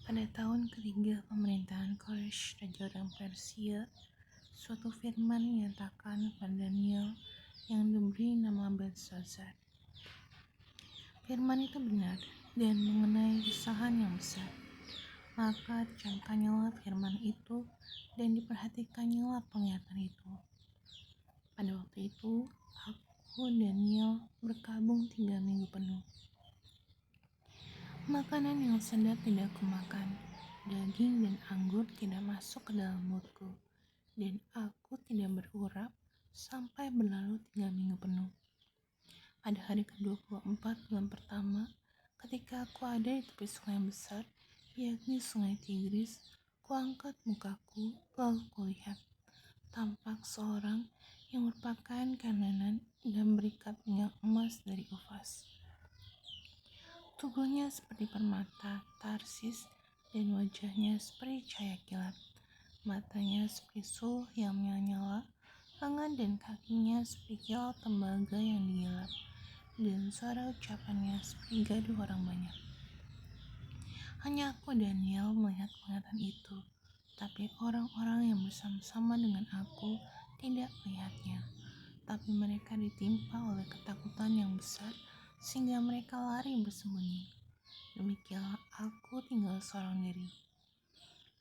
Pada tahun ketiga pemerintahan Koresh, Raja orang Persia, suatu firman menyatakan kepada Daniel yang diberi nama Belshazzar. Firman itu benar dan mengenai kesusahan yang besar. Maka dicamkannya firman itu dan diperhatikannya penglihatan itu. Pada waktu itu, aku Daniel berkabung 3 minggu penuh. Makanan yang sedap tidak kumakan, daging dan anggur tidak masuk ke dalam mulutku, dan aku tidak berurap sampai berlalu 3 minggu penuh. Pada hari ke-24 bulan pertama, ketika aku ada di tepi sungai yang besar, yakni sungai Tigris, kuangkat mukaku, lalu kulihat tampak seorang yang berpakaian kainan dan berikat minyak emas dari Ufaz. Tubuhnya seperti permata Tarsis dan wajahnya seperti cahaya kilat. Matanya seperti sul yang menyala, lengan dan kakinya seperti kilat tembaga yang digilap, dan suara ucapannya seperti gaduh orang banyak. Hanya aku Daniel melihat penglihatan itu, tapi orang-orang yang bersama-sama dengan aku tidak melihatnya. Tapi mereka ditimpa oleh ketakutan yang besar sehingga mereka lari bersembunyi. Demikianlah aku tinggal seorang diri.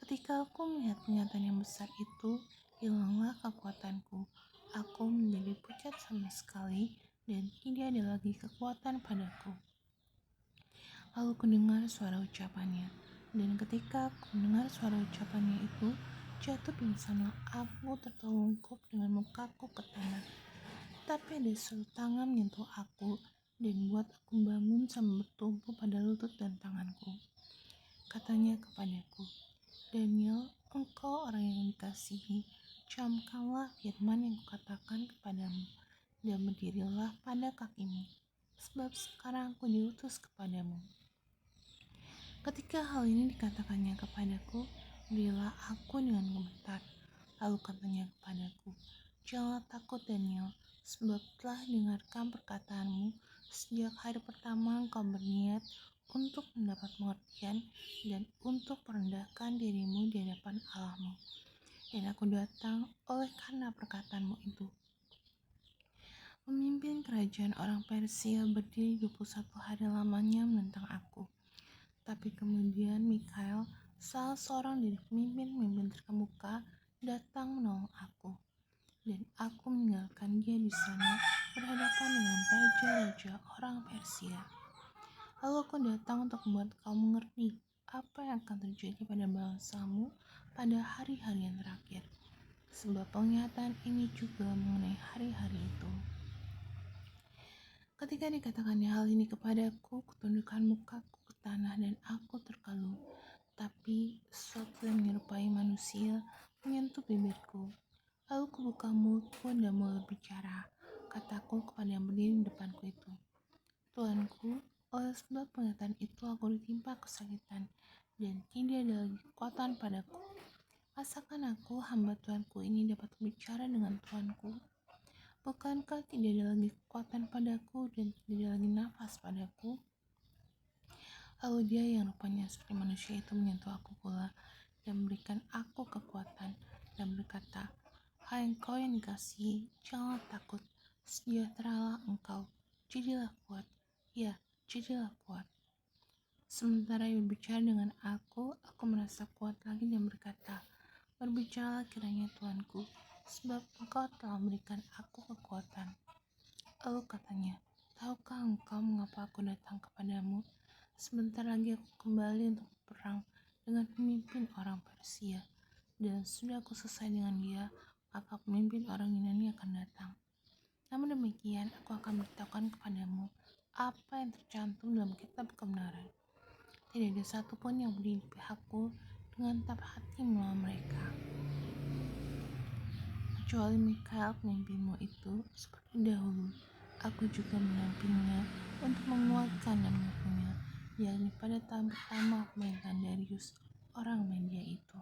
Ketika aku melihat penglihatan yang besar itu, hilanglah kekuatanku. Aku menjadi pucat sama sekali dan tidak ada lagi kekuatan padaku. Lalu kudengar suara ucapannya, dan ketika aku mendengar suara ucapannya itu, jatuh pingsanlah aku tertelungkup dengan mukaku ke tanah. Tapi ada suatu tangan menyentuh aku dan buat aku bangun sambil bertumpu pada lutut dan tanganku. Katanya kepadaku, Daniel, engkau orang yang dikasihi, camkanlah firman yang kukatakan kepadamu, dan berdirilah pada kakimu, sebab sekarang aku diutus kepadamu. Ketika hal ini dikatakannya kepadaku, berdirilah aku dengan gemetar. Lalu katanya kepadaku, janganlah takut Daniel, sebab telah dengarkan perkataanmu sejak hari pertama engkau berniat untuk mendapat pengertian dan untuk merendahkan dirimu di hadapan Allahmu. Dan aku datang oleh karena perkataanmu itu. Pemimpin kerajaan orang Persia berdiri 21 hari lamanya menentang aku. Tapi kemudian Mikael, salah seorang dari pemimpin terkemuka, datang menolong aku. Dan aku meninggalkan dia di sana berhadapan dengan raja-raja orang Persia. Lalu aku datang untuk membuat kau mengerti apa yang akan terjadi pada bangsamu pada hari-hari yang terakhir. Sebab penglihatan ini juga mengenai hari-hari itu. Ketika dikatakannya hal ini kepadaku, kutundukkan mukaku ke tanah dan aku terkalu. Tapi sesuatu yang menyerupai manusia menyentuh bibirku. Lalu kubuka mulutku dan mulai berbicara. Kataku kepada yang berdiri di depanku itu, Tuanku, oleh sebab penglihatan itu aku ditimpa kesakitan dan tidak ada lagi kekuatan padaku. Masakan aku, hamba Tuanku ini dapat berbicara dengan Tuanku? Bukankah tidak ada lagi kekuatan padaku dan tidak ada lagi nafas padaku? Lalu dia yang rupanya seperti manusia itu menyentuh aku pula dan memberikan aku kekuatan dan berkata, hai engkau yang dikasihi, janganlah takut, sejahteralah engkau, jadilah kuat, ya jadilah kuat. Sementara ia berbicara dengan aku merasa kuat lagi dan berkata, berbicaralah kiranya Tuanku, sebab engkau telah memberikan aku kekuatan. Lalu katanya, tahukah engkau mengapa aku datang kepadamu? Sebentar lagi aku kembali untuk berperang dengan pemimpin orang Persia, dan sudah aku selesai dengan dia, maka pemimpin orang Yunani akan datang. Namun demikian, aku akan beritahukan kepadamu apa yang tercantum dalam kitab kebenaran. Tidak ada satupun yang berdiri di pihakku dengan tetap hati melawan mereka, kecuali Mikael pemimpinmu itu. Seperti dahulu, aku juga mendampinginya untuk menguatkan dan menguatnya, yakni pada tahun pertama pemerintahan Darius orang Media itu.